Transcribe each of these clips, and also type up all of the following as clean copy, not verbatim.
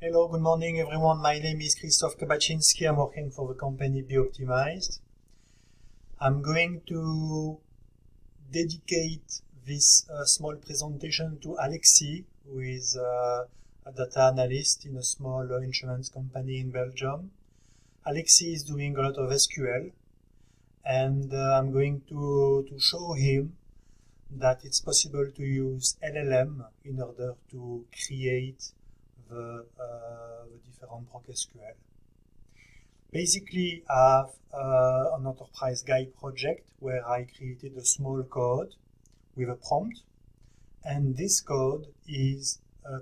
Hello, good morning everyone. My name is Krzysztof Kabaczynski. I'm working for the company Be Optimized. I'm going to dedicate this small presentation to Alexis, who is a data analyst in a small insurance company in Belgium. Alexis is doing a lot of SQL, and I'm going to show him that it's possible to use LLM in order to create the different PROC SQL. Basically, I have an enterprise guide project where I created a small code with a prompt, and this code is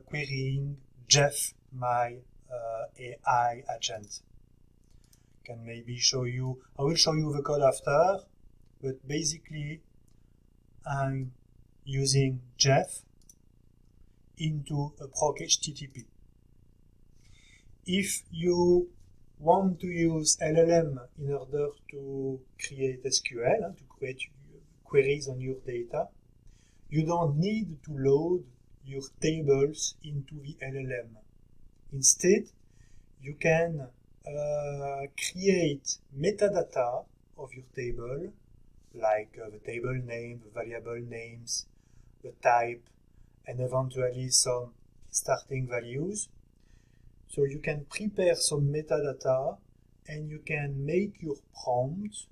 querying Jeff, my AI agent. Can maybe show you, I will show you the code after, but basically I'm using Jeff into a PROC HTTP. If you want to use LLM in order to create SQL, to create queries on your data, you don't need to load your tables into the LLM. Instead, you can create metadata of your table, like the table name, the variable names, the type, and eventually some starting values. So you can prepare some metadata and you can make your prompt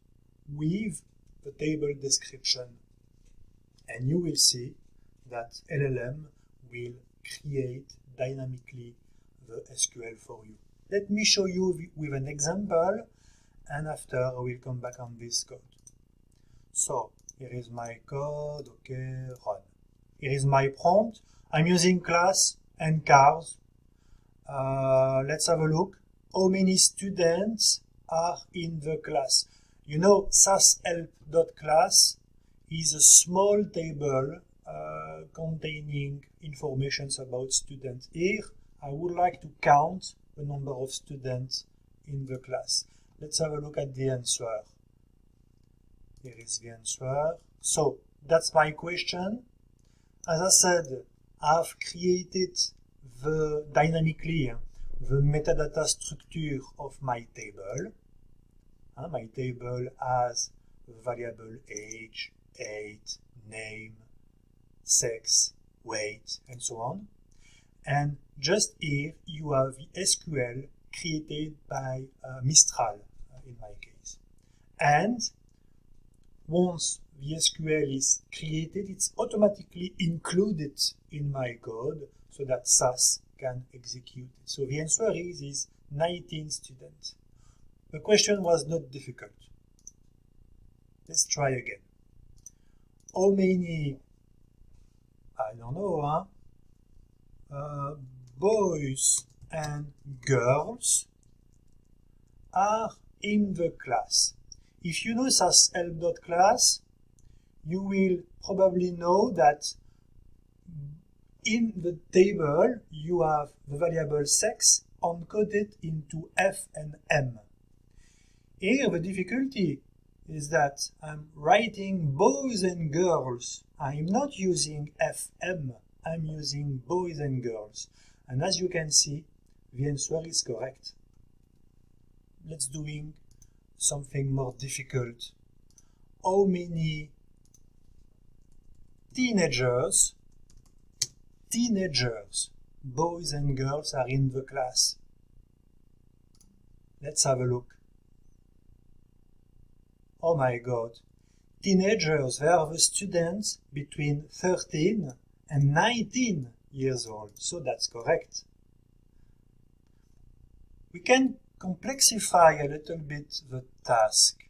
with the table description. And you will see that LLM will create dynamically the SQL for you. Let me show you with an example, and after I will come back on this code. So here is my code, okay, run. Here is my prompt. I'm using class and cars. Let's have a look. How many students are in the class? You know, SASHELP.class is a small table containing information about students. Here, I would like to count the number of students in the class. Let's have a look at the answer. Here is the answer. So that's my question. As I said, I've created dynamically the metadata structure of my table. My table has variable age, age, name, sex, weight, and so on. And just here you have the SQL created by Mistral in my case. And once the SQL is created, it's automatically included in my code so that SAS can execute it. So the answer is 19 students. The question was not difficult. Let's try again. How many, I don't know, boys and girls are in the class? If you know SASHELP.class, you will probably know that in the table you have the variable sex encoded into F and M. Here the difficulty is that I'm writing boys and girls. I'm not using FM, I'm using boys and girls. And as you can see, the answer is correct. Let's doing something more difficult. How many teenagers, boys and girls, are in the class? Let's have a look. Oh my God. Teenagers, they are the students between 13 and 19 years old. So that's correct. We can complexify a little bit the task.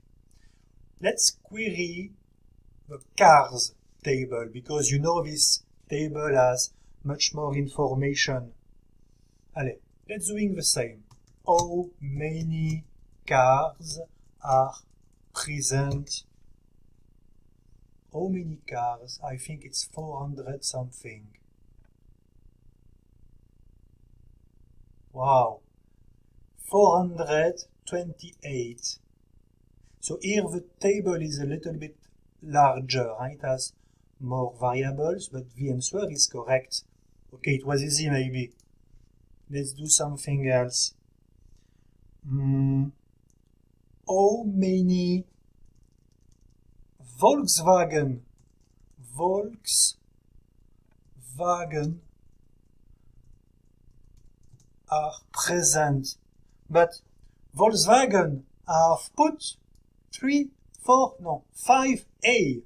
Let's query the cars table, because you know this table has much more information. Allez, let's doing the same. How many cars are present? How many cars? I think it's 400 something. Wow, 428. So here the table is a little bit larger, it has more variables, but the answer is correct. Okay, it was easy maybe. let's do something else. How many Volkswagen are present? But Volkswagen have put 5A.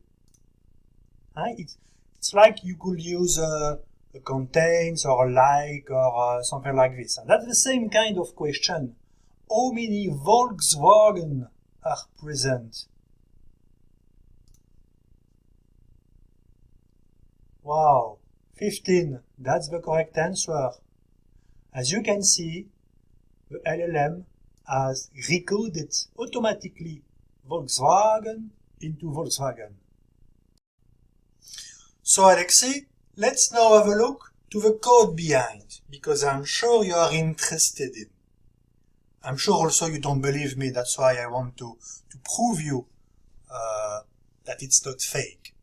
It's like you could use a contains or like or something like this. And that's the same kind of question. How many Volkswagen are present? Wow, 15. That's the correct answer. As you can see, the LLM has recoded automatically Volkswagen into Volkswagen. So Alexei, let's now have a look to the code behind, because I'm sure you are interested in. I'm sure also you don't believe me, that's why I want to prove you that it's not fake.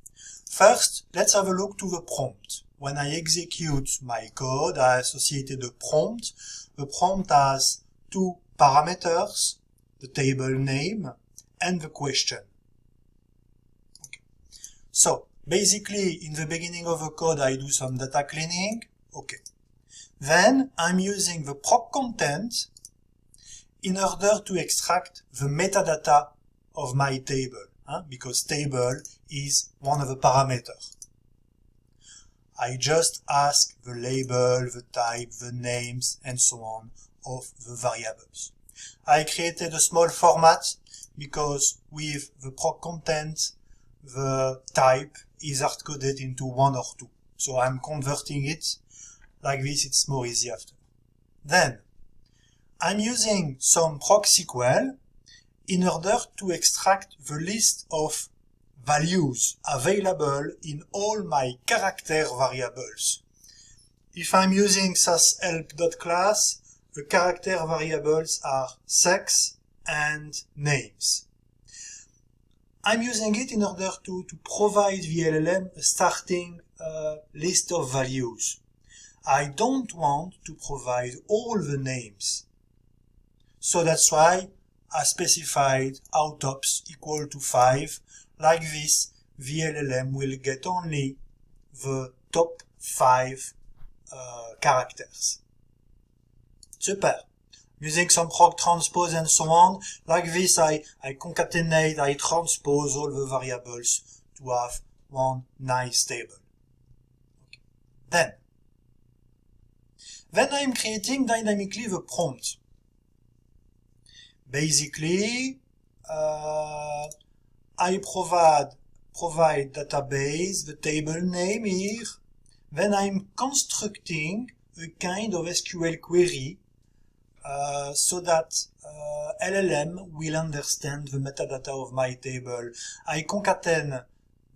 First, let's have a look to the prompt. When I execute my code, I associated a prompt. The prompt has two parameters, the table name and the question. Okay. So, basically, in the beginning of the code, I do some data cleaning. Okay. Then, I'm using the PROC content in order to extract the metadata of my table, because table is one of the parameters. I just ask the label, the type, the names, and so on of the variables. I created a small format because with the PROC content, the type is hard-coded into 1 or 2. So I'm converting it like this, it's more easy after. Then, I'm using some PROC SQL in order to extract the list of values available in all my character variables. If I'm using SASHELP.class, the character variables are sex and names. I'm using it in order to provide the LLM a starting list of values. I don't want to provide all the names. So that's why I specified outOps equal to 5. Like this, the LLM will get only the top 5 characters. Super. Using some PROC transpose and so on. Like this, I concatenate, I transpose all the variables to have one nice table. Okay. Then I'm creating dynamically the prompt. Basically, I provide database, the table name here. Then I'm constructing a kind of SQL query so that LLM will understand the metadata of my table. I concatene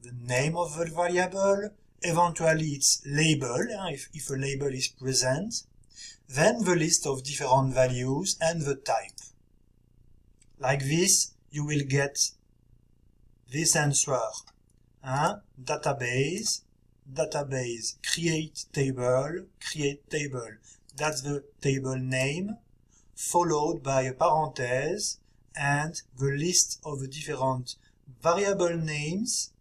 the name of the variable, eventually its label, if a label is present, then the list of different values and the type. Like this, you will get this answer. Database, create table, that's the table name, followed by a parenthesis and the list of the different variable names,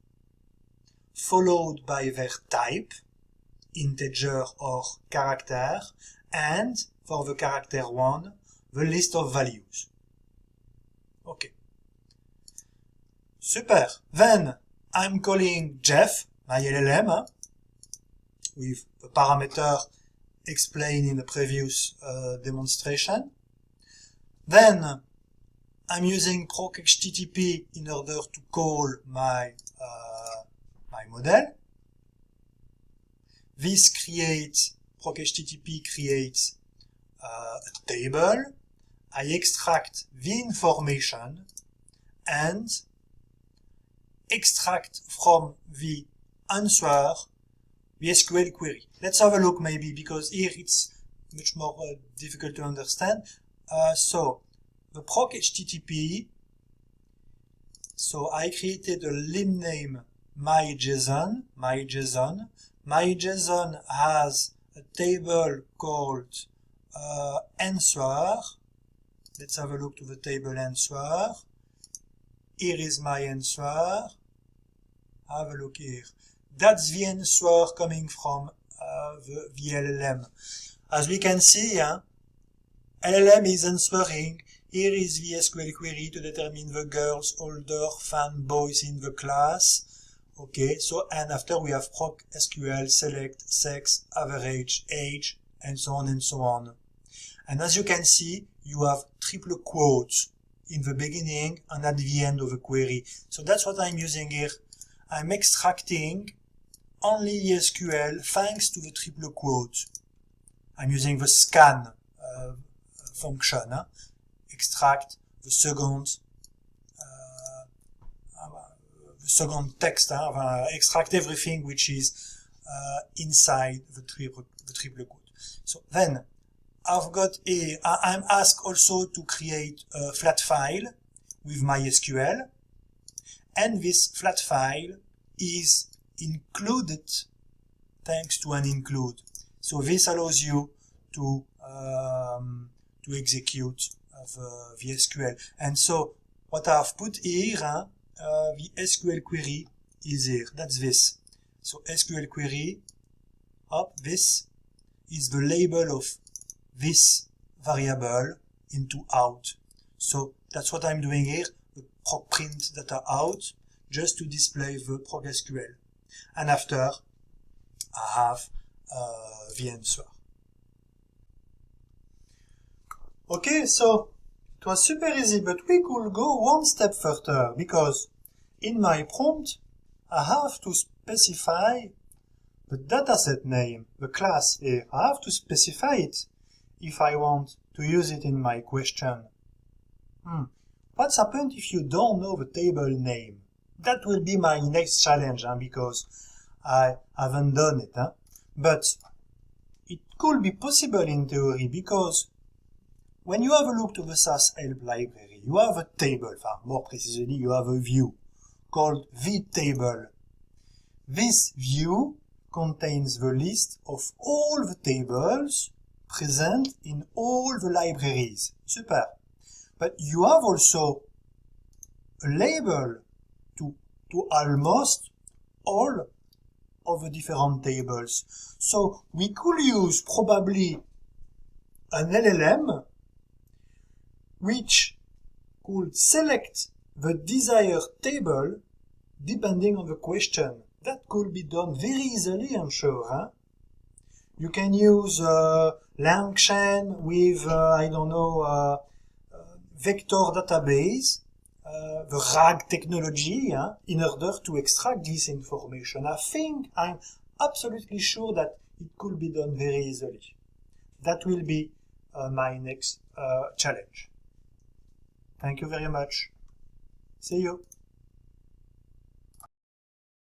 followed by their type, integer or character, and for the character 1, the list of values. Okay. Super. Then I'm calling Jeff, my LLM, with the parameter explained in the previous demonstration. Then I'm using PROC HTTP in order to call my model. This creates, PROC HTTP creates a table. I extract the information and extract from the answer the SQL query. Let's have a look maybe, because here it's much more difficult to understand. So the PROC HTTP, so I created a lim name myJSON. My JSON has a table called answer. Let's have a look to the table answer. Here is my answer. Have a look here. That's the answer coming from the LLM. As we can see, LLM is answering. Here is the SQL query to determine the girls, older, fan, boys in the class. Okay, so, and after we have PROC SQL, select, sex, average, age, and so on and so on. And as you can see, you have triple quotes in the beginning and at the end of the query. So that's what I'm using here. I'm extracting only the SQL thanks to the triple quote. I'm using the scan function. Extract the second text. Extract everything which is inside the triple quote. So then I've got I'm asked also to create a flat file with my SQL, and this flat file is included thanks to an include. So this allows you to execute the SQL. And so what I've put here, the SQL query is here. That's this. So SQL query, this is the label of this variable into out. So that's what I'm doing here, the proc print data out, just to display the proc SQL. And after, I have the answer. Okay, so it was super easy, but we could go one step further, because in my prompt, I have to specify the dataset name, the class here. I have to specify it if I want to use it in my question. What's happened if you don't know the table name? That will be my next challenge, because I haven't done it. But it could be possible in theory, because when you have a look to the SASHELP library, you have a table, more precisely, you have a view called vTable. This view contains the list of all the tables present in all the libraries. Super. But you have also a label to almost all of the different tables. So we could use probably an LLM which could select the desired table depending on the question. That could be done very easily, I'm sure. You can use LangChain with, vector database, the RAG technology, in order to extract this information. I'm absolutely sure that it could be done very easily. That will be my next challenge. Thank you very much. See you.